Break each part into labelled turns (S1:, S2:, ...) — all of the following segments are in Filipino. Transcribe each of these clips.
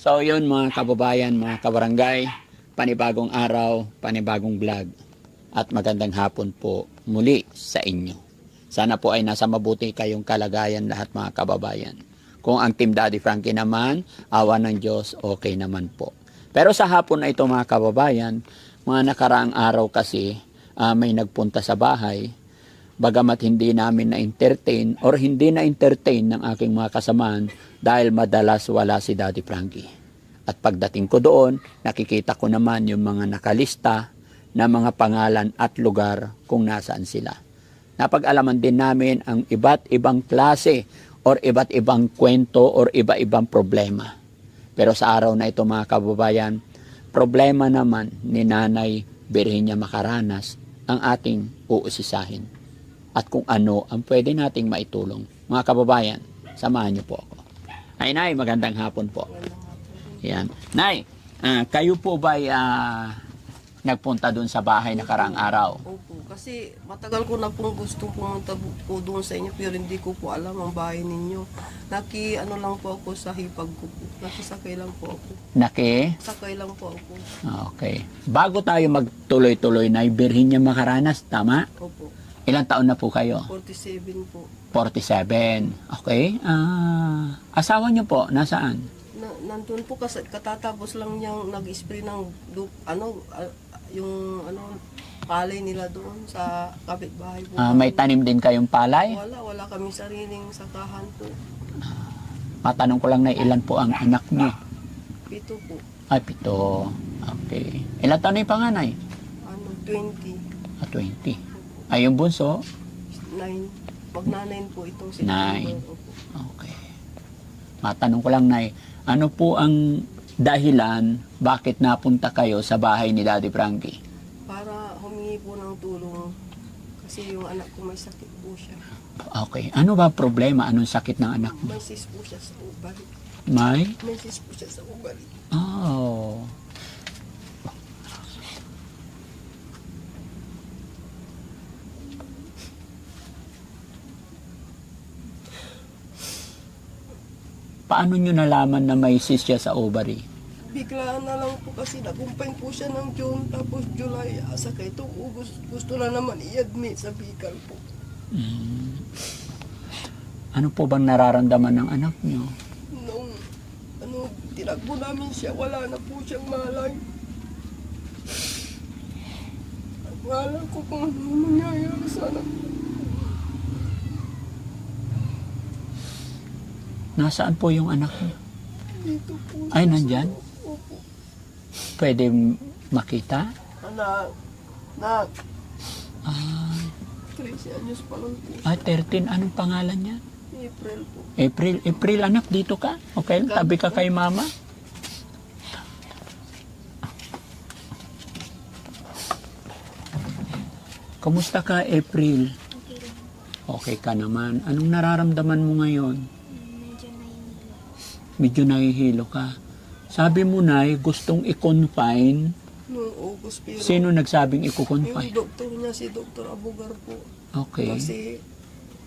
S1: So yun mga kababayan, mga kabarangay, panibagong araw, panibagong vlog. At magandang hapon po muli sa inyo. Sana po ay nasa mabuti kayong kalagayan lahat mga kababayan. Kung ang Team Daddy Frankie naman, awa ng Diyos, okay naman po. Pero sa hapon na ito mga kababayan, mga nakaraang araw kasi may nagpunta sa bahay. Bagamat hindi namin na-entertain or hindi na-entertain ng aking mga kasamaan dahil madalas wala si Daddy Frankie. At pagdating ko doon, nakikita ko naman yung mga nakalista na mga pangalan at lugar kung nasaan sila. Napag-alaman din namin ang iba't ibang klase or iba't ibang kwento or iba-ibang problema. Pero sa araw na ito mga kababayan, problema naman ni Nanay Virginia Macaranas ang ating uusisahin. At kung ano ang pwede nating maitulong. Mga kababayan, samahan niyo po ako. Ay, Nay, magandang hapon po. Yan. Nay, kayo po ba nagpunta doon sa bahay na karang araw?
S2: Opo, kasi matagal ko na pong gustong pumunta po doon sa inyo pero hindi ko po alam ang bahay ninyo. Lang po ako sa hipag ko po. Nakisakay lang po ako. Sakay lang po ako.
S1: Okay. Bago tayo magtuloy-tuloy, Nay Virginia Macaranas, tama?
S2: Opo.
S1: Ilang taon na po kayo?
S2: 47 po.
S1: 47. Okay. Asawa niyo po, nasaan?
S2: Nandun po kasi katatapos lang niyang nag-spray ng palay nila doon sa kapitbahay po.
S1: May tanim din kayong palay?
S2: Wala kami sariling sakahan po.
S1: Matanong ko lang na ilan po ang anak niyo?
S2: 7 po.
S1: Ay, 7. Okay. Ilan taon na yung panganay?
S2: 20.
S1: 20. Ay, yung bunso?
S2: 9. Magna-9 po itong si
S1: 9.
S2: Opo.
S1: Okay. Matanong ko lang, Nay, ano po ang dahilan bakit napunta kayo sa bahay ni Daddy Frankie?
S2: Para humingi po ng tulong kasi yung anak ko may sakit po siya.
S1: Okay. Ano ba problema? Anong sakit ng anak mo?
S2: May cyst po siya sa ubali.
S1: May?
S2: May cyst po siya sa ubali.
S1: Oh. Paano nyo nalaman na may cyst siya sa ovary?
S2: Biglaan na lang po kasi nagumpay po siya ng June tapos July. Asa kay itong August gusto na naman i-admit sa Bicol po.
S1: Ano po bang nararamdaman ng anak nyo?
S2: Nung tinagbo namin siya, wala na po siyang malay. Wala ko kung ano mangyayari sa anak ko.
S1: Nasaan po yung anak niyo?
S2: Dito po.
S1: Ay, nandyan?
S2: Opo.
S1: Pwede makita?
S2: Anak.
S1: Ah,
S2: 13 anyos pa lang po.
S1: 13. Anong pangalan niya?
S2: April po.
S1: April, anak, dito ka? Okay, tabi ka kay mama. Kumusta ka, April? Okay ka naman. Anong nararamdaman mo ngayon? Medyo nahihilo ka. Sabi mo, Nay, gustong i-confine.
S2: Noong August pero
S1: Sino nagsabing
S2: yung
S1: i-confine?
S2: doktor niya, si Dr. Abugar po.
S1: Okay.
S2: Kasi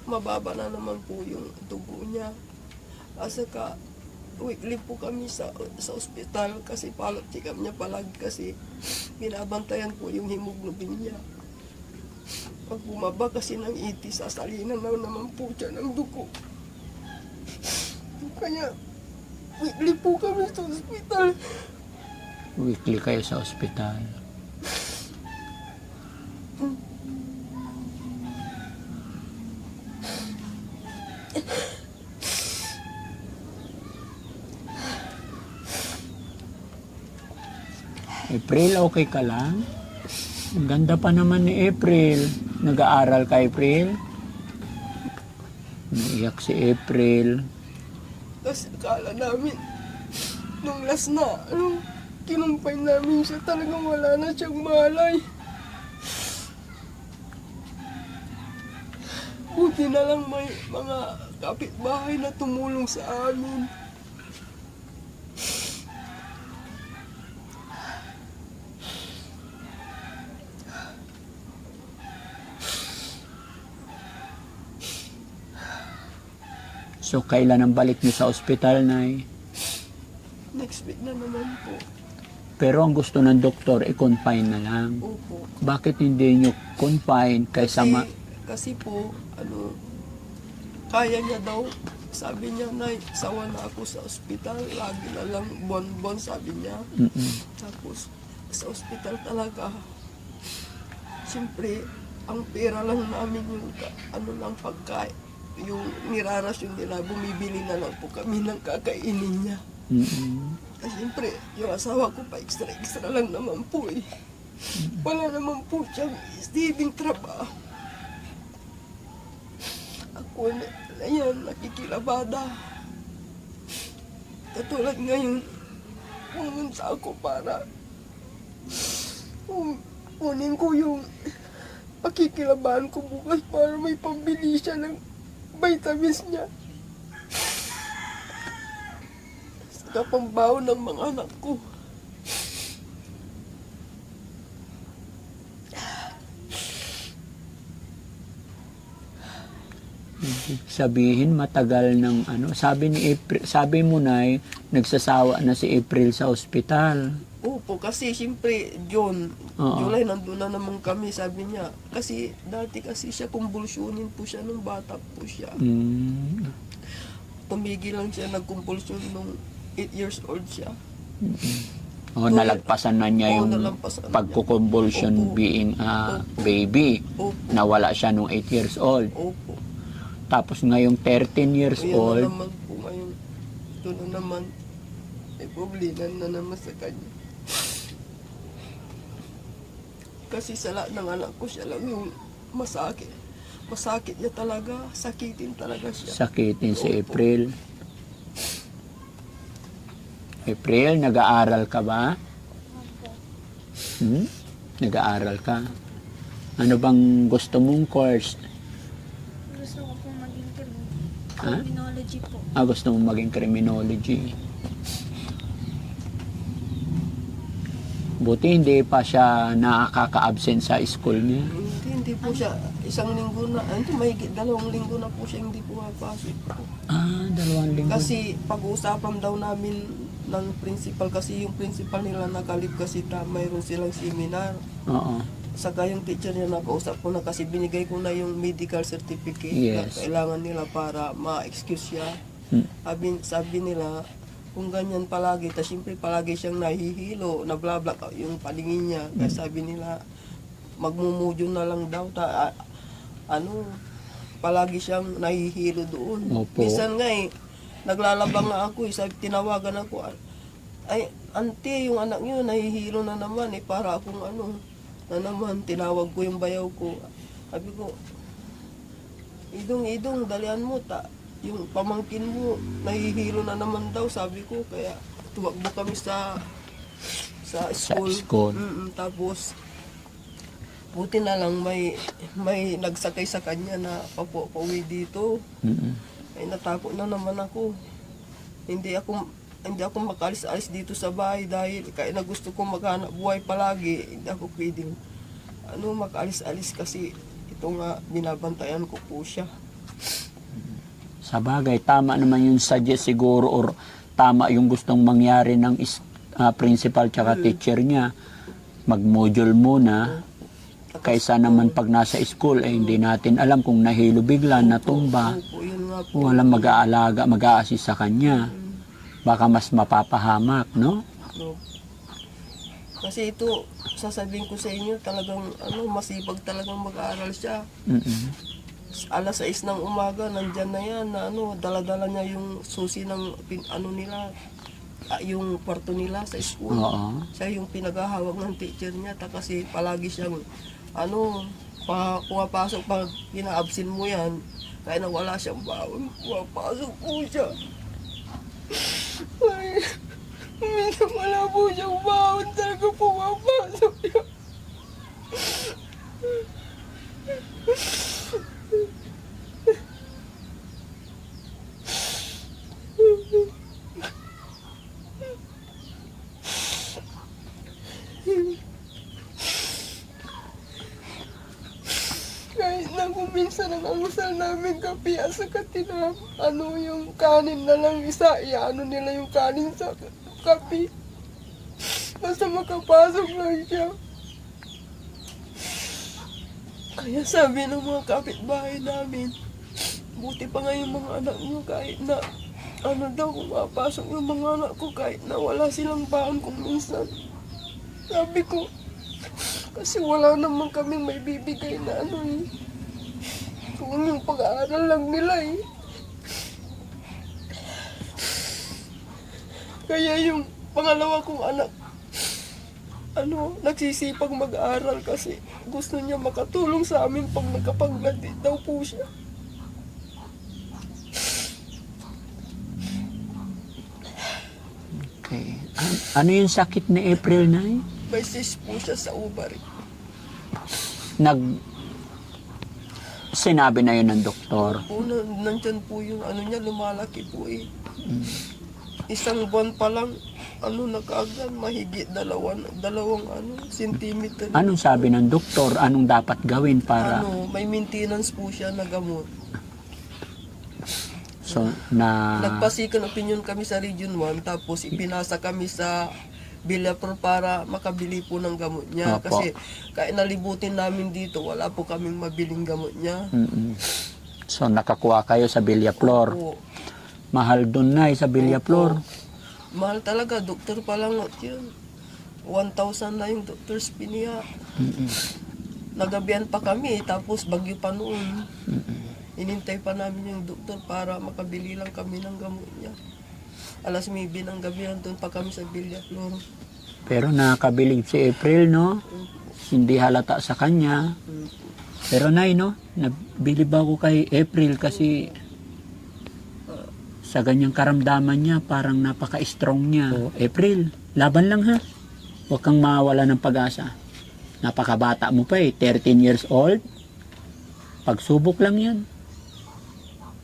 S2: mababa na naman po yung dugo niya. Asa ka, weekly po kami sa ospital kasi palot check up niya palagi kasi binabantayan po yung hemoglobin niya. Pag bumaba kasi ng 80, sasalinan na naman po siya ng dugo. Kaya weekly po kami sa ospital.
S1: Weekly kayo sa ospital. April, okay ka lang? Ang ganda pa naman ni April. Nag-aaral ka, April? Naiyak si April.
S2: Tapos akala namin, nung last na, kinumpay namin siya, talagang wala na siyang malay. Buti na lang may mga kapitbahay na tumulong sa amin.
S1: So, kailan ang balik niyo sa ospital, Nay?
S2: next week na naman po.
S1: Pero ang gusto ng doktor, i-confine na lang.
S2: Opo.
S1: Bakit hindi nyo confine kaysa
S2: Kasi po, kaya niya daw. Sabi niya, Nay, sawa na ako sa ospital. Lagi na lang buwan-buwan, sabi niya.
S1: Mm-mm.
S2: Tapos, sa ospital talaga, siyempre, ang pera lang namin yung lang pagkain. Yung nirarasyon nila, bumibili na lang po kami ng kakainin niya.
S1: Mm-mm.
S2: Siyempre, yung asawa ko pa extra lang naman po eh. Wala naman po siyang steading trabaho. Ako na yan, nakikilabada. Katulad ngayon, pumunta ako para kunin ko yung pakikilabahan ko bukas para may pambili siya ng vitamins niya. Sa pambaho ng mga anak ko.
S1: sabihin matagal ng sabi ni April, sabi mo na nagsasawa na si April sa ospital.
S2: Opo, kasi siyempre, June,
S1: Oo.
S2: July, nandun na naman kami, sabi niya. Kasi dati kasi siya, kumbulsyonin po siya nung bata po siya. Tumigil lang siya, nagkumpulsyon nung 8 years old siya.
S1: Nalagpasan na niya yung
S2: nalampasan na
S1: pagkukonvulsion
S2: Opo.
S1: being a baby.
S2: Opo.
S1: Nawala siya nung 8 years old.
S2: Opo.
S1: Tapos ngayong 13 years
S2: Ayan
S1: old,
S2: na naman po ngayon. Ito na naman. May problema na naman sa kanya. Kasi sa lahat ng anak ko, siya lang yung masakit. Masakit niya talaga. Sakitin talaga siya.
S1: sakitin si
S2: Opo.
S1: April. April, nag-aaral ka ba? Nag-aaral ka? Ano bang gusto mong course?
S3: Gusto ko pong maging
S1: Ha?
S3: criminology po.
S1: Gusto mong maging criminology. Buti hindi pa siya nakaka-absent sa school niya.
S2: Hindi po siya. Isang linggo na. Mahigit 2 linggo na po siya hindi pumapasok po.
S1: 2 linggo.
S2: Kasi pag-uusapan daw namin ng principal, kasi yung principal nila nakalip kasi mayroon silang seminar.
S1: Oo.
S2: Saka yung teacher niya nakausap ko na kasi binigay ko na yung medical certificate na
S1: Yes.
S2: kailangan nila para ma-excuse siya. Sabi nila, kung ganyan palagi, ta siyempre palagi siyang nahihilo, nablabla yung paningin niya. Kaya sabi nila, magmumudyo na lang daw, palagi siyang nahihilo doon.
S1: Opo.
S2: Minsan nga naglalabang nga ako, sabi, tinawagan ako, ay, auntie, yung anak niyo nahihilo na naman, para akong na naman, tinawag ko yung bayaw ko. Sabi ko, idong, dalian mo, yung pamangkin mo, nahihilo na naman daw, sabi ko, kaya tuwagbo kami sa school.
S1: school.
S2: Tapos, buti na lang may nagsakay sa kanya na pauwi dito. Ay natakot na naman ako. Hindi ako makalis-alis dito sa bahay dahil kaya na gusto ko maghanap buhay palagi. Hindi ako pwedeng makalis-alis kasi ito nga binabantayan ko po siya.
S1: Sa bagay, tama naman yung suggest siguro or tama yung gustong mangyari ng principal tsaka teacher niya. Mag-module muna. Kaysa naman pag nasa school, hindi natin alam kung nahilo bigla, natumba.
S2: Opo, yun nga po.
S1: Walang mag-aalaga, mag-a-assist sa kanya. Baka mas mapapahamak, no?
S2: No. Kasi ito, sasabihin ko sa inyo, talagang masipag talagang mag-aaral siya. Alas 6 ng umaga, nandyan na yan, na dala-dala niya yung susi ng nila, yung kwarto nila sa school.
S1: Oo.
S2: Siya yung pinaghahawak ng teacher niya, kasi palagi siyang, pumapasok pag pina-absent mo yan, kaya na wala siyang baon, pumapasok po siya. Ay, minsan wala po siyang baon, talaga pumapasok siya. Kahit na kung minsan ang almusal namin kape sa katinam, yung kanin na lang isa, nila yung kanin kami. Basta makapasok lang siya. Kaya sabi ng mga kapitbahay namin, buti pa nga yung mga anak niyo kahit na ano daw, kung mapasok yung mga anak ko kahit na wala silang baon kung minsan. Sabi ko, kasi wala naman kaming may bibigay na ano eh. Kung yung pag-aaral lang nila eh. Kaya yung pangalawa kong anak, nagsisipag mag-aaral kasi gusto niya makatulong sa amin pag nagkapag-graduate daw po siya.
S1: Okay. Ano yung sakit ni April, Nay?
S2: May cyst po siya sa ovary.
S1: Sinabi na yun ng doktor.
S2: Nandyan po yung ano niya, lumalaki po eh. Isang buwan pa lang, na kaagad, mahigit dalawang sentimeter.
S1: Anong sabi ng doktor? Anong dapat gawin para...
S2: May maintenance po siya na gamot.
S1: So, na...
S2: Nagpa-second opinion kami sa Region 1, tapos ipinasa kami sa Villapro para makabili po ng gamot niya.
S1: Opo.
S2: Kasi kahit nalibutin namin dito, wala po kaming mabiling gamot niya.
S1: So, nakakuha kayo sa Villaflor.
S2: Opo.
S1: Mahal doon na sa Villaflor.
S2: Mahal talaga, doktor pa lang yun. 1,000 na yung doktor's piniya. Nagabihan pa kami, tapos bagyo pa noon. Inintay pa namin yung doktor para makabili lang kami ng gamot niya. Alas 9 ng gabi doon pa kami sa Villaflor.
S1: Pero nakabilib si April, no? Hindi halata sa kanya. Pero Nay, no? Nabilib ako kay April kasi sa ganyang karamdaman niya, parang napaka-strong niya. So, April, laban lang ha. Huwag kang mawala ng pag-asa. Napakabata mo pa 13 years old. Pagsubok lang yan.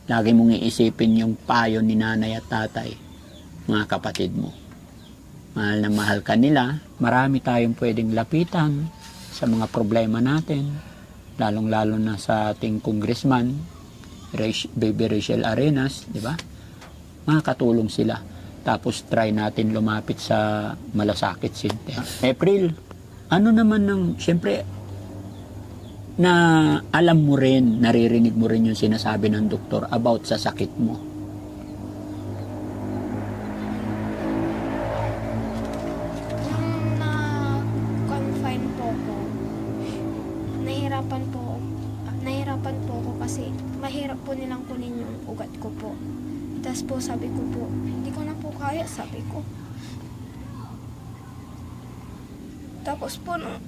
S1: Lagi mong iisipin yung payo ni nanay at tatay, mga kapatid mo. Mahal na mahal ka nila. Marami tayong pwedeng lapitan sa mga problema natin. Lalong-lalo na sa ating congressman, Baby Rachel Arenas, di ba? Makakatulong sila. Tapos try natin lumapit sa Malasakit Center. April, ano naman siyempre, na alam mo rin, naririnig mo rin yung sinasabi ng doktor about sa sakit mo.
S3: Nung na-confine po ko, nahirapan po ako kasi mahirap po nilang kunin yung ugat ko po. Tapos po sabi ko po, hindi ko na po kaya, sabi ko. Tapos po nung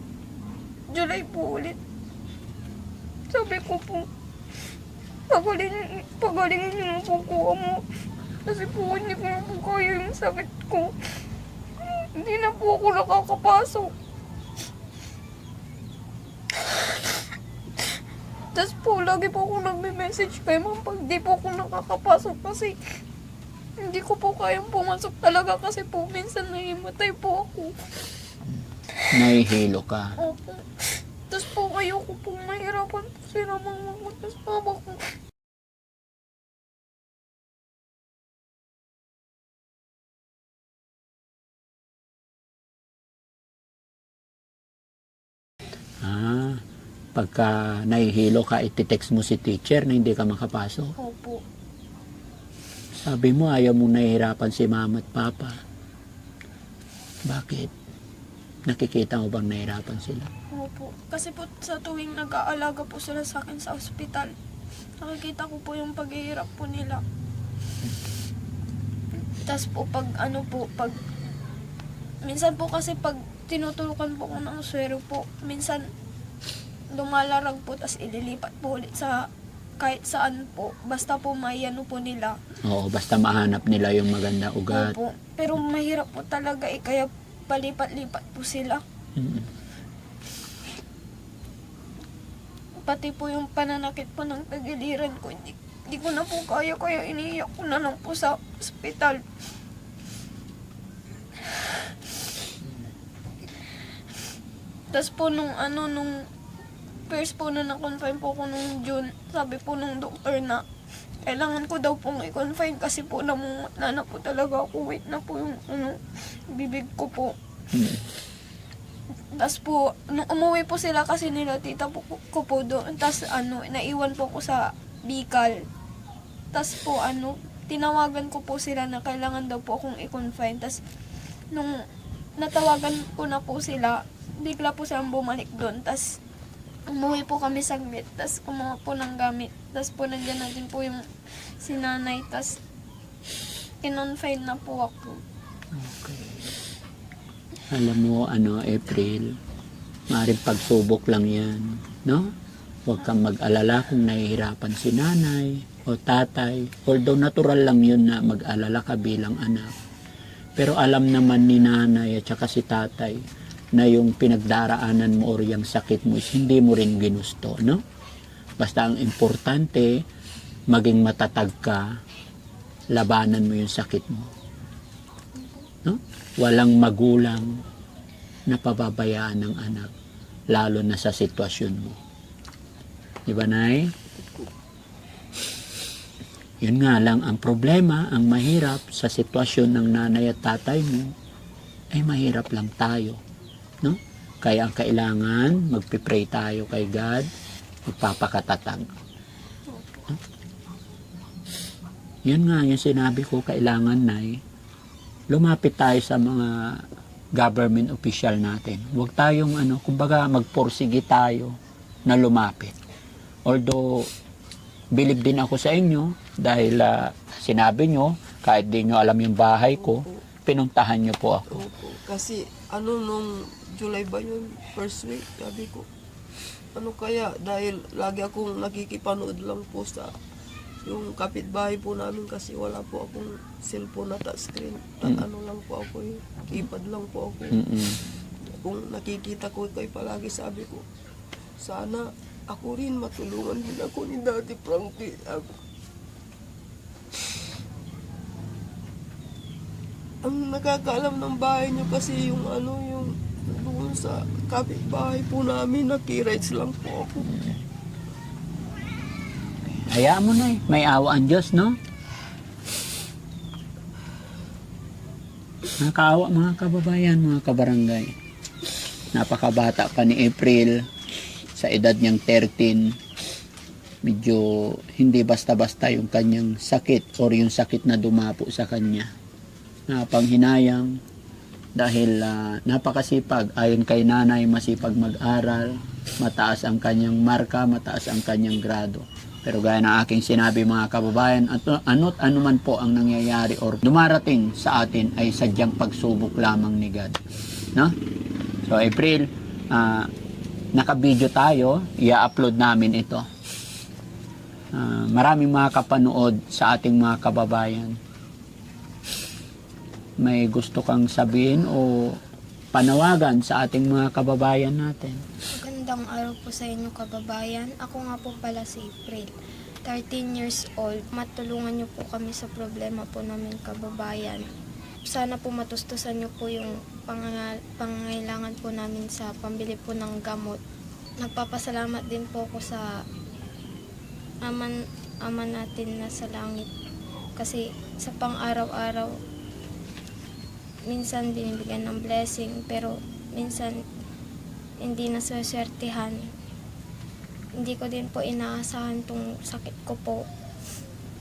S3: July po ulit, sabi ko po, pagalingin yung pagkuha mo. Kasi po hindi ko na po kaya yung sakit ko. Hindi na po ako nakakapasok. Tapos po, lagi po ako nagme-message kay ma'am pag di po ako nakakapasok kasi hindi ko po kayang pumasok talaga kasi po minsan nahimatay po ako.
S1: Nahihilo ka.
S3: Opo. Tapos po ayoko po mahirapan po sila mama ko. Tapos mama ko.
S1: Pagka nahihilo ka, iti-text mo si teacher na hindi ka makapasok.
S3: Opo.
S1: Sabi mo, ayaw mong nahihirapan si mama at papa. Bakit? Nakikita mo bang nahihirapan sila?
S3: Opo. Kasi po sa tuwing nag-aalaga po sila sa akin sa ospital, nakikita ko po yung paghihirap po nila. Tapos po pag minsan po kasi pag tinutulukan po ko ng swero po, minsan lumalarag po, tapos ililipat po ulit sa kahit saan po. Basta po may ano po nila.
S1: Oo, basta mahanap nila yung maganda ugat.
S3: Opo. Pero mahirap po talaga kaya palipat-lipat po sila. Pati po yung pananakit po ng tagiliran ko, hindi ko na po kaya iniiyak ko na lang po sa ospital. Tapos po nung first po na na-confine po ko nung June, sabi po nung doktor na kailangan ko daw pong i-confine kasi po namumutla na po talaga ako. Wait na po yung bibig ko po. Tapos po, nung umuwi po sila kasi nila tita ko po doon. Tapos naiwan po ko sa Bicol. Tapos po tinawagan ko po sila na kailangan daw po akong i-confine. Tapos nung natawagan ko na po sila, bigla po silang bumalik doon. Tapos umuwi po kami saglit. Tapos kumuha po ng gamit. Tapos po nandiyan na din po yung sinanay. Tapos kinonfine na po ako.
S1: Okay. Alam mo, April, maaaring pagsubok lang yan, no? Huwag kang mag-alala kung nahihirapan si nanay o tatay. Although natural lang yun na mag-alala ka bilang anak. Pero alam naman ni nanay at saka si tatay na yung pinagdaraanan mo o yung sakit mo is hindi mo rin ginusto, no? Basta ang importante, maging matatag ka, labanan mo yung sakit mo. No? Walang magulang na pababayaan ng anak, lalo na sa sitwasyon mo. Di ba, Nay? Yun nga lang, ang problema, ang mahirap sa sitwasyon ng nanay at tatay mo, ay mahirap lang tayo. No? Kaya ang kailangan, magpipray tayo kay God, magpapakatatag. No? Yun nga, yung sinabi ko, kailangan, Nay, lumapit tayo sa mga government official natin. Huwag tayong kumbaga magporsige tayo na lumapit. Although believe din ako sa inyo dahil sinabi nyo kahit di nyo alam yung bahay ko, pinuntahan nyo po ako.
S2: Opo. Kasi nung July ba yun, first week, sabi ko, kaya dahil lagi akong nakikipanood lang po sa yung kapitbahay po namin kasi wala po akong cellphone na touchscreen. Lang po ako keypad lang po ako. Kung nakikita ko kayo palagi, sabi ko, sana ako rin matulungan din ako ni Daddy Frankie. Ang nakakaalam ng bahay niyo kasi yung yung doon sa kapitbahay po namin, nakirides lang po ako.
S1: Hayaan mo na may awa ang Diyos, no? Nakakaawa mga kababayan, mga kabarangay. Napakabata pa ni April, sa edad niyang 13. Medyo hindi basta-basta yung kanyang sakit or yung sakit na dumapo sa kanya. Napanghinayang dahil napakasipag. Ayon kay nanay, masipag mag-aral, mataas ang kanyang marka, mataas ang kanyang grado. Pero gaya ng aking sinabi mga kababayan, ano't ano man po ang nangyayari or dumarating sa atin ay sadyang pagsubok lamang ni God. No? So April, naka-video tayo, i-upload namin ito. Maraming mga kapanood sa ating mga kababayan. May gusto kang sabihin o panawagan sa ating mga kababayan natin?
S3: Magandang araw po sa inyo kababayan. Ako nga po pala si April, 13 years old. Matulungan niyo po kami sa problema po namin kababayan. Sana po matustusan niyo po yung pangangailangan po namin sa pambili po ng gamot. Nagpapasalamat din po ako sa Ama natin na sa langit. Kasi sa pang-araw-araw, minsan binibigyan ng blessing, pero minsan hindi nasaswertihan. Hindi ko din po inaasahan tong sakit ko po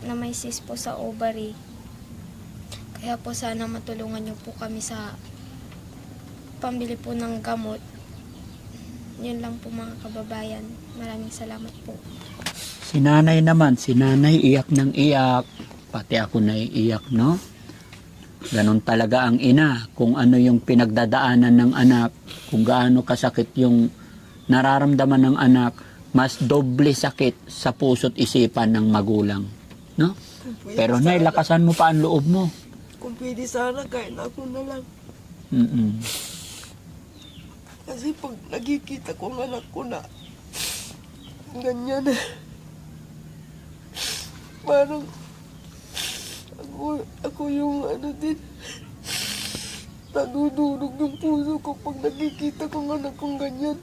S3: na may cyst po sa ovary. Kaya po sana matulungan niyo po kami sa pambili po ng gamot. Yun lang po mga kababayan. Maraming salamat po.
S1: Si nanay naman, si nanay iyak ng iyak. Pati ako naiiyak, no? Ganon talaga ang ina. Kung ano yung pinagdadaanan ng anak, kung gaano kasakit yung nararamdaman ng anak, mas doble sakit sa puso't isipan ng magulang. No? Pero nay, lakasan mo pa ang loob mo.
S2: Kung pwede sana, kahit ako na lang. Kasi pag nakikita ko ang anak ko na ganyan, parang ako yung din, nadudurog yung puso ko pag nakikita ko ang anak kong ganyan.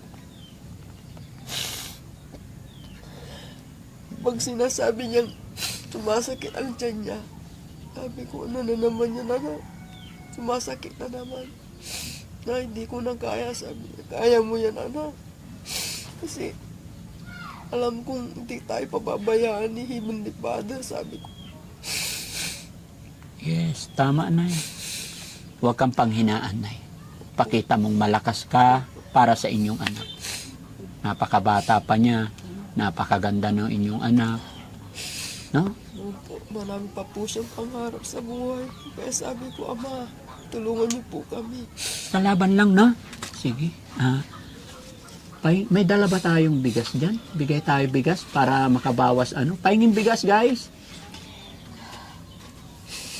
S2: Pag sinasabi niyang sumasakit ang tiyan niya. Sabi ko, ano na naman yan, anak? Sumasakit na naman. Na hindi ko na kaya, sabi niya. Kaya mo yan, anak. Kasi alam kong hindi tayo pababayaan ni Heavenly Father, sabi ko.
S1: Yes, tama na. Huwag kang panghinaan, Nay. Pakita mong malakas ka para sa inyong anak. Napakabata pa niya. Napakaganda ng inyong anak. No?
S2: Opo, marami pa po siyang pangarap sa buhay. Kaya sabi ko, Ama, tulungan niyo po kami.
S1: Kalaban lang, no? Sige. May dala ba tayong bigas dyan? Bigay tayo bigas para makabawas ano? Pahingin bigas, guys.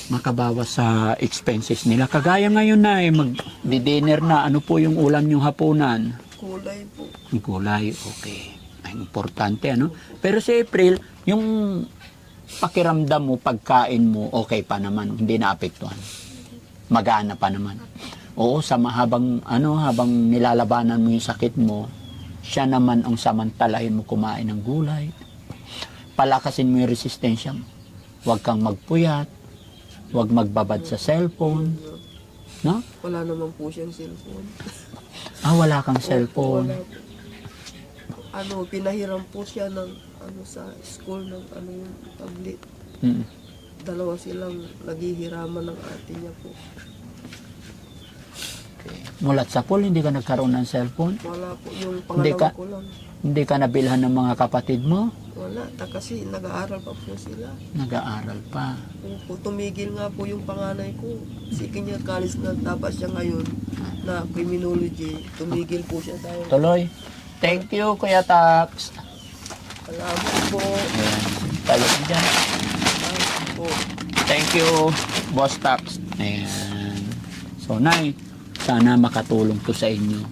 S1: Makabawas sa expenses nila. Kagaya ngayon na mag-dinner na. Ano po yung ulam yung hapunan?
S2: Kulay po.
S1: Yung gulay, okay. Ay, importante, ano? Pero sa April, yung pakiramdam mo, pagkain mo, okay pa naman. Hindi naapektuhan. Magana pa naman. Oo, habang nilalabanan mo yung sakit mo, siya naman ang samantalahin mo kumain ng gulay. Palakasin mo yung resistensya mo. Huwag kang magpuyat. Huwag magbabad sa cellphone. No?
S2: Wala naman po siyang cellphone.
S1: Wala kang cellphone.
S2: Wala po. Pinahiram po siya ng sa school ng yung tablet.
S1: Mm.
S2: Dalawa silang naghihiraman ng ate niya po.
S1: Mulat sa pool, hindi ka nagkaroon ng cellphone?
S2: Wala po, yung
S1: Hindi
S2: pangalawa ko lang.
S1: Hindi ka nabilhan ng mga kapatid mo?
S2: Wala, kasi nag-aaral pa po sila.
S1: Nag-aaral pa.
S2: Opo, tumigil nga po yung panganay ko. Second year college na dapat siya ngayon na criminology. Tumigil po siya dahil.
S1: Tuloy. Thank you, Kuya Tax.
S2: Salamat po.
S1: Ayan. Tayo ka dyan.
S2: Salamat po.
S1: Thank you, Boss Tax. Ayan. So, Nay, sana makatulong to sa inyo.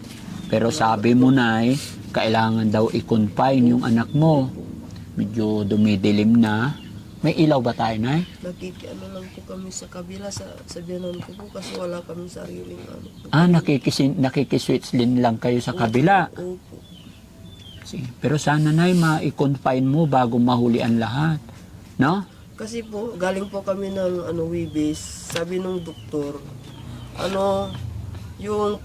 S1: Pero sabi mo, Nay, kailangan daw i-confine yung anak mo. Medyo dumidilim na. May ilaw ba tayo, Nay?
S2: Nakikiano lang po kami sa kabila sa biyanan ko po kasi wala kami sariling
S1: Nakikiswitch din lang kayo sa kabila.
S2: Opo.
S1: Sige. Pero sana, Nay, ma-confine mo bago mahuli ang lahat. No?
S2: Kasi po, galing po kami ng Webis. Sabi nung doktor, yung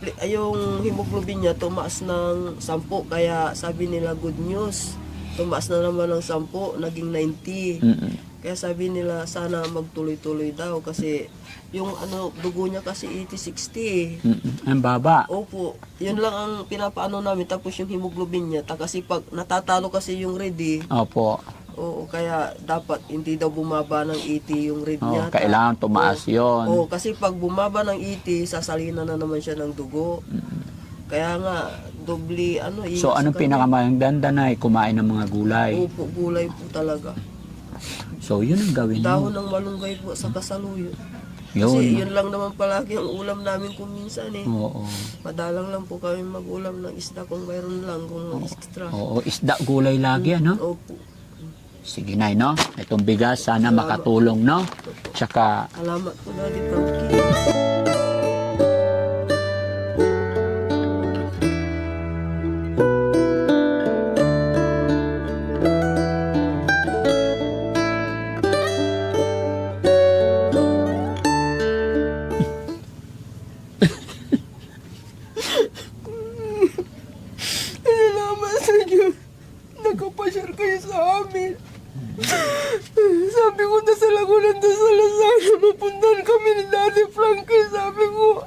S2: hemoglobin niya tumaas ng 10, kaya sabi nila good news. Tumaas na naman ng 10, naging 90.
S1: Mm-mm.
S2: Kaya sabi nila sana magtuloy-tuloy daw kasi yung dugo niya kasi 80-60.
S1: Ang baba.
S2: Opo, yun lang ang pinapaano namin. Tapos yung hemoglobin niya, kasi pag natatalo kasi yung red
S1: Opo.
S2: Oo, kaya dapat hindi daw bumaba ng 80 yung red niya.
S1: Kailangan tumaas yon.
S2: Oo, kasi pag bumaba ng 80, sasalina na naman siya ng dugo. Kaya nga, doble
S1: So, anong pinakamaganda, Nay? Kumain ng mga gulay.
S2: Opo, gulay po talaga.
S1: So, yun ang gawin mo.
S2: Dahon ng malunggay po sa kasaluyo.
S1: Yun.
S2: Kasi yun lang naman palagi ang ulam namin kung minsan
S1: Oo.
S2: Madalang lang po kami mag-ulam ng isda kung mayroon lang, kung extra.
S1: Oo, isda, gulay lagi, ano?
S2: Opo.
S1: Sige, Nay, no? Itong bigas, sana makatulong, no? Tsaka,
S2: Salamat po, Daddy Frankie. Salamat sa Diyos. Nagkapasyar kayo sa amin. Sabi ko na sa Lagunan doon sa Lazaro, mapuntahan kami ni Daddy Frankie. Sabi ko,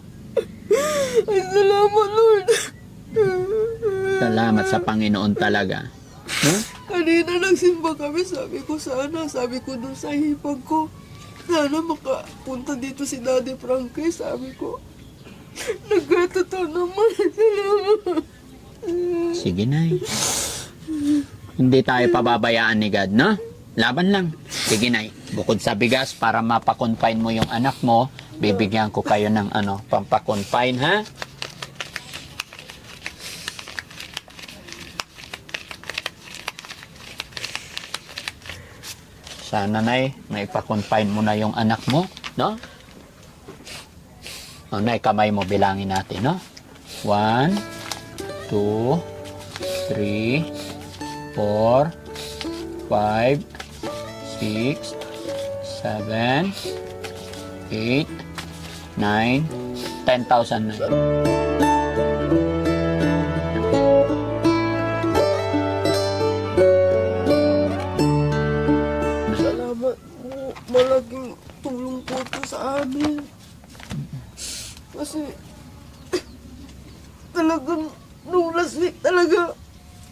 S2: ay salamat Lord.
S1: salamat sa Panginoon talaga. Huh?
S2: Kanina nagsimba kami, sabi ko doon sa hipag ko, sana makapunta dito si Daddy Frankie, sabi ko. Nagkatotoo naman, salamat.
S1: Sige, Nay. Hindi tayo pababayaan ni God, no? Laban lang. Sige, Nay. Bukod sa bigas, para mapakonfine mo yung anak mo, bibigyan ko kayo ng pampakonfine, ha? Sana, Nay, may pakonfine mo na yung anak mo, no? O, Nay, kamay mo, bilangin natin, no? 1, 2, 3, 4, 5, 6, 6, 7, 8, 9, 10,000 na.
S2: Salamat po. Malaking tulong po ito sa amin. Kasi talagang nung last week talaga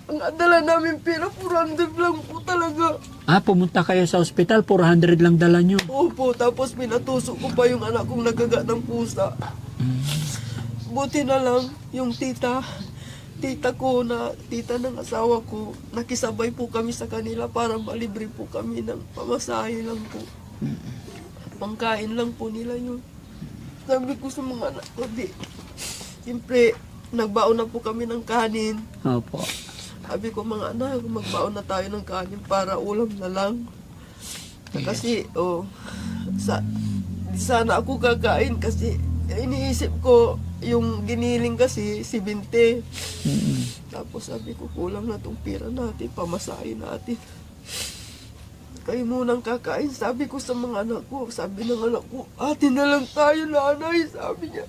S2: ang dala namin pera, 400 lang po talaga.
S1: Pumunta kayo sa ospital, 400 lang dala nyo.
S2: Opo, tapos pinatusok ko pa yung anak kong nagaga ng pusa. Buti na lang yung tita ko na tita ng asawa ko, nakisabay po kami sa kanila para malibre po kami ng pamasahe lang po. Pangkain lang po nila yun. Sabi ko sa mga anak ko, siyempre, nagbaon na po kami ng kanin.
S1: Opo.
S2: Sabi ko, mga anak, magbaon na tayo ng kanin para ulam na lang. Kasi, sana ako kakain kasi iniisip ko, yung giniling kasi, 70. Tapos sabi ko, kulang na itong pera natin, pamasahin natin. Kayo munang kakain, sabi ko sa mga anak ko. Sabi ng anak ko, ate na lang tayo, nanay, sabi niya.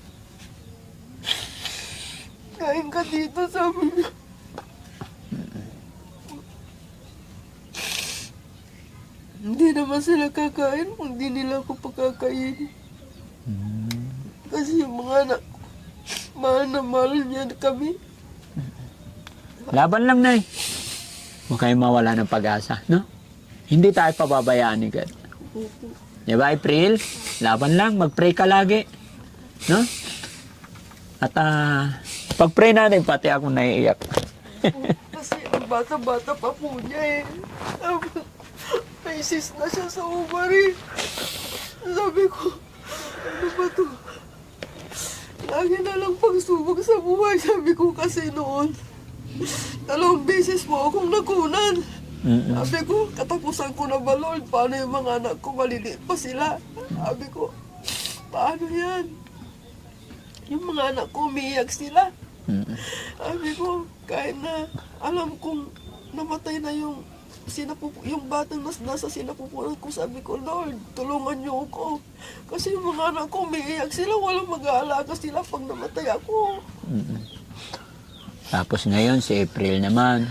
S2: Kain ka dito, sabi niya. Hindi naman sila kakain kung di nila ako pakakain. Kasi yung mga anak ko, mahal na mahal niya kami.
S1: Laban lang, Nay. Huwag kayong mawala ng pag-asa, no? Hindi tayo pababayaan ni God.
S2: Opo.
S1: Diba, April? Laban lang, mag-pray ka lagi. No? At pag-pray natin, pati ako naiiyak.
S2: Kasi ang bata-bata pa po niya eh. May cyst na siya sa ovary. Sabi ko, ano ba to? Lagi na lang pagsubok sa buhay. Sabi ko kasi noon, 2 beses mo akong nakunan. Sabi ko, katapusan ko na ba, Lord? Paano yung mga anak ko? Maliliit pa sila. Sabi ko, paano yan? Yung mga anak ko, umiiyak sila. Sabi ko, kahit na alam kong namatay na yung batang nasa sinapupunan ko, sabi ko, Lord, tulungan niyo ako. Kasi yung mga anak ko, umiiyak sila. Walang mag-aalaga sila pag namatay ako.
S1: Tapos ngayon, si April naman.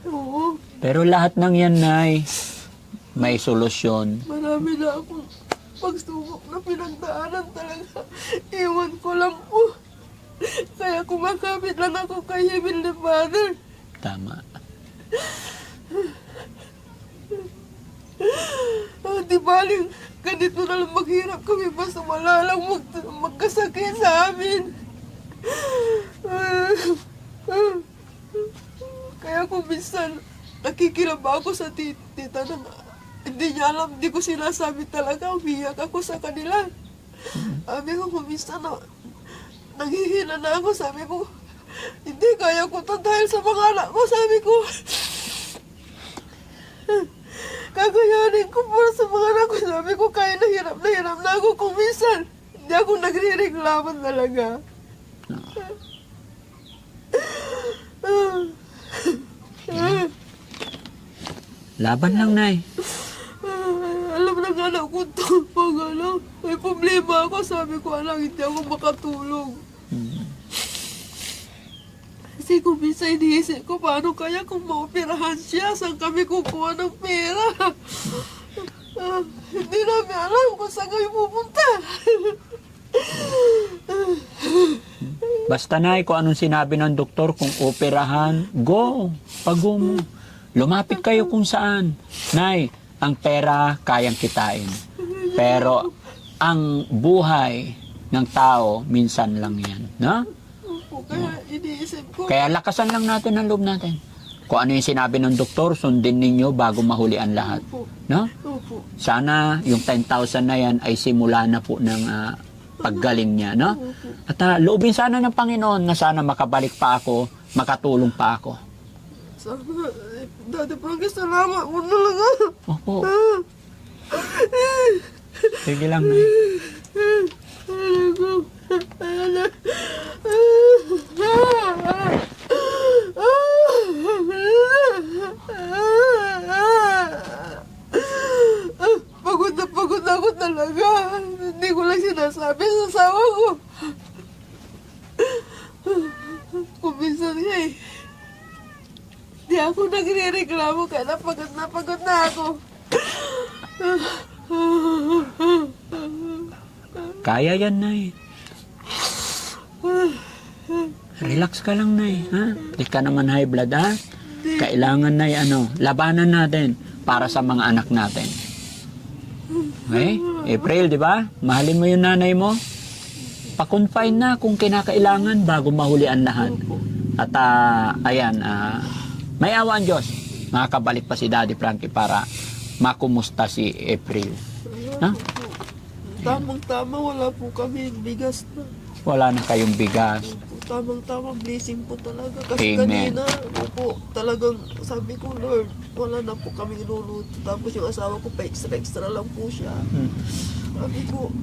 S2: Oo.
S1: Pero lahat ng yan, Nay, may solusyon.
S2: Marami na akong pagsubok na pinagdaanan talaga. Iwan ko lang po. Kaya kumakapit lang ako kay Heavenly Father.
S1: Tama.
S2: Di baling ganito na lang maghirap kami basta wala lang magkasakit sa amin. Kaya kung minsan nakikilaba ako sa tita na hindi niya alam, hindi ko sinasabi talaga, umiyak ako sa kanila. Sabi ko kung minsan naghihina na ako, sabi ko, hindi kaya ko to dahil sa mga anak ko, sabi ko. Kakayanin ko para sa mga anak ko, sabi ko, kaya na hirap na ako kung minsan. Hindi ako nagre-reklaman talaga.
S1: Laban lang, Nay.
S2: Alam na nga anak ko to, pag may problema ako, sabi ko, anak, hindi ako makatulog. Kasi kung minsan iniisip ko, paano kaya kung maoperahan siya, saan kami kukuha ng pera? Hindi namin alam kung saan kami pupunta.
S1: Basta, Nay, kung anong sinabi ng doktor, kung operahan, go. Pag-go mo. Lumapit kayo kung saan. Nay, ang pera kayang kitain. Pero ang buhay ng tao, minsan lang yan. No?
S2: Kaya iniisip ko.
S1: Kaya lakasan lang natin ang loob natin. Kung ano yung sinabi ng doktor, sundin ninyo bago mahuli ang lahat. No?
S2: Opo.
S1: Sana yung 10,000 na yan ay simula na po ng paggaling niya. No? At loobin sana ng Panginoon na sana makabalik pa ako, makatulong pa ako.
S2: Sana, Daddy Frankie, salamat mo na lang ah.
S1: Opo. Sige lang, Nay.
S2: Ay, di ako nagre-reklamo kaya napagod na ako.
S1: Kaya yan, Nay. Relax ka lang, Nay. Ha? Di ka naman high blood, ha? Kailangan, Nay, labanan natin para sa mga anak natin. Okay? April, di ba? Mahalin mo yung nanay mo. Pa-confine na kung kinakailangan bago mahuli ang lahat. At ayan, may awa ang Diyos. Makakabalik pa si Daddy Frankie para makumusta si April. Ha?
S2: Tamang-tama, wala po kami bigas na.
S1: Wala na kayong bigas.
S2: Tamang-tama, blessing po talaga. Kasi
S1: Amen.
S2: kanina, po, talagang sabi ko, Lord, wala na po kami luluto. Tapos yung asawa ko, pa extra lang po siya. Sabi ko,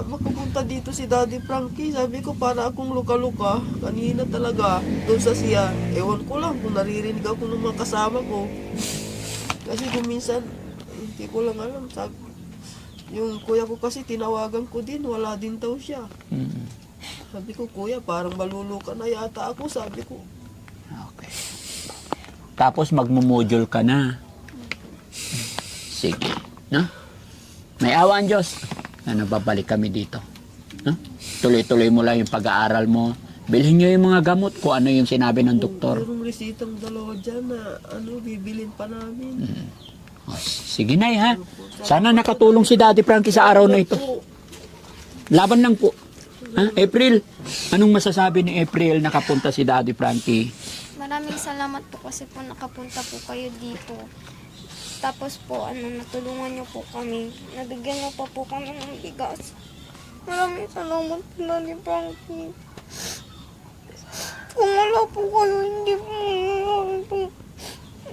S2: makapunta dito si Daddy Frankie. Sabi ko, para akong luka-luka. Kanina talaga, doon sa siya. Ewan ko lang kung naririnig ako ng mga kasama ko. Kasi kung minsan, hindi ko lang alam. Yung kuya ko kasi tinawagan ko din, wala din daw siya. Sabi ko, kuya, parang maluluka na yata ako. Sabi ko,
S1: Okay. Tapos magmumodule ka na. Sige. No? May awa ang Diyos na nababalik kami dito. No? Tuloy-tuloy mo lang yung pag-aaral mo. Bilhin nyo yung mga gamot kung ano yung sinabi ng doktor.
S2: mayroong resitang dalawa dyan na bibilin pa namin.
S1: O, sige, Nay, ha? Sana nakatulong si Daddy Frankie sa araw na ito. Laban lang po. Ha? April, anong masasabi ni April nakapunta si Daddy Frankie?
S3: Maraming salamat po kasi po nakapunta po kayo dito. Tapos po, natulungan niyo po kami. Nabigyan niyo pa po kami ng bigas. Maraming salamat po, Daddy Frankie. Kung wala po kayo,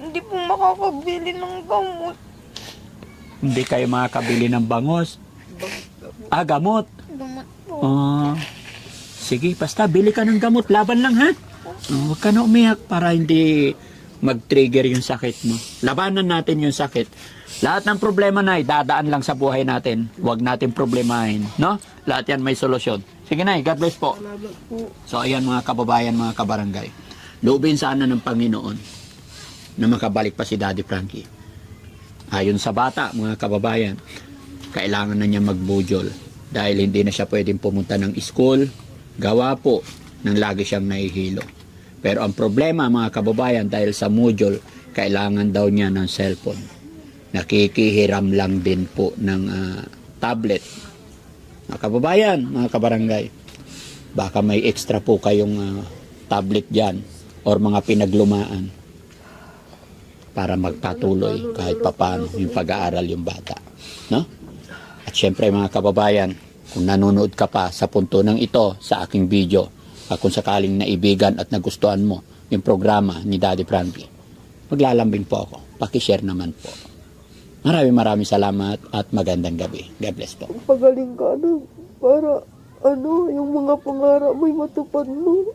S3: hindi po makakabili ng gamot.
S1: Hindi kayo makakabili ng bangos. Gamot.
S3: Gamot po.
S1: Sige, basta bili ka ng gamot. Laban lang, ha? Huwag ka na umiyak para hindi mag-trigger yung sakit mo. Labanan natin yung sakit. Lahat ng problema na dadaan lang sa buhay natin. Huwag natin problemahin. No? Lahat yan may solusyon. Sige, Nay. God bless po.
S2: Salamat po.
S1: So, ayan mga kababayan, mga kabarangay. Loobin sana ng Panginoon na makabalik pa si Daddy Frankie. Ayon sa bata, mga kababayan, kailangan na niya magbujol dahil hindi na siya pwedeng pumunta ng school. Gawa po nang lagi siyang nahihilo. Pero ang problema, mga kababayan, dahil sa module, kailangan daw niya ng cellphone. Nakikihiram lang din po ng tablet. Mga kababayan, mga kabarangay, baka may extra po kayong tablet dyan or mga pinaglumaan para magpatuloy kahit papano yung pag-aaral yung bata. No? At syempre mga kababayan, kung nanonood ka pa sa punto ng ito sa aking video, at kung sakaling naibigan at nagustuhan mo yung programa ni Daddy Frankie, maglalambing po ako. Pakishare naman po. Maraming salamat at magandang gabi. God bless po.
S2: Pagaling ka na para yung mga pangarap mo'y matupad mo.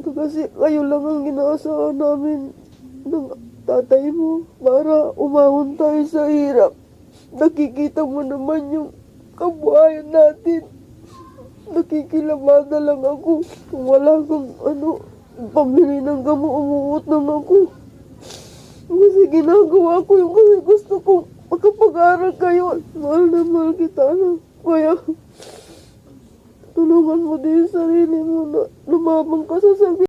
S2: Kasi kayo lang ang inaasahan namin ng tatay mo para umahon tayo sa hirap. Nakikita mo naman yung kabuhayan natin. Nakikilabada lang ako. Kung wala kang pambili ng gamot, umuot lang ako. Kasi ginagawa ko yung kasi gusto kong makapag-aral kayo. Mahal na mahal kita na. Kaya, tulungan mo din yung sarili mo na lumabang ka sa sakit.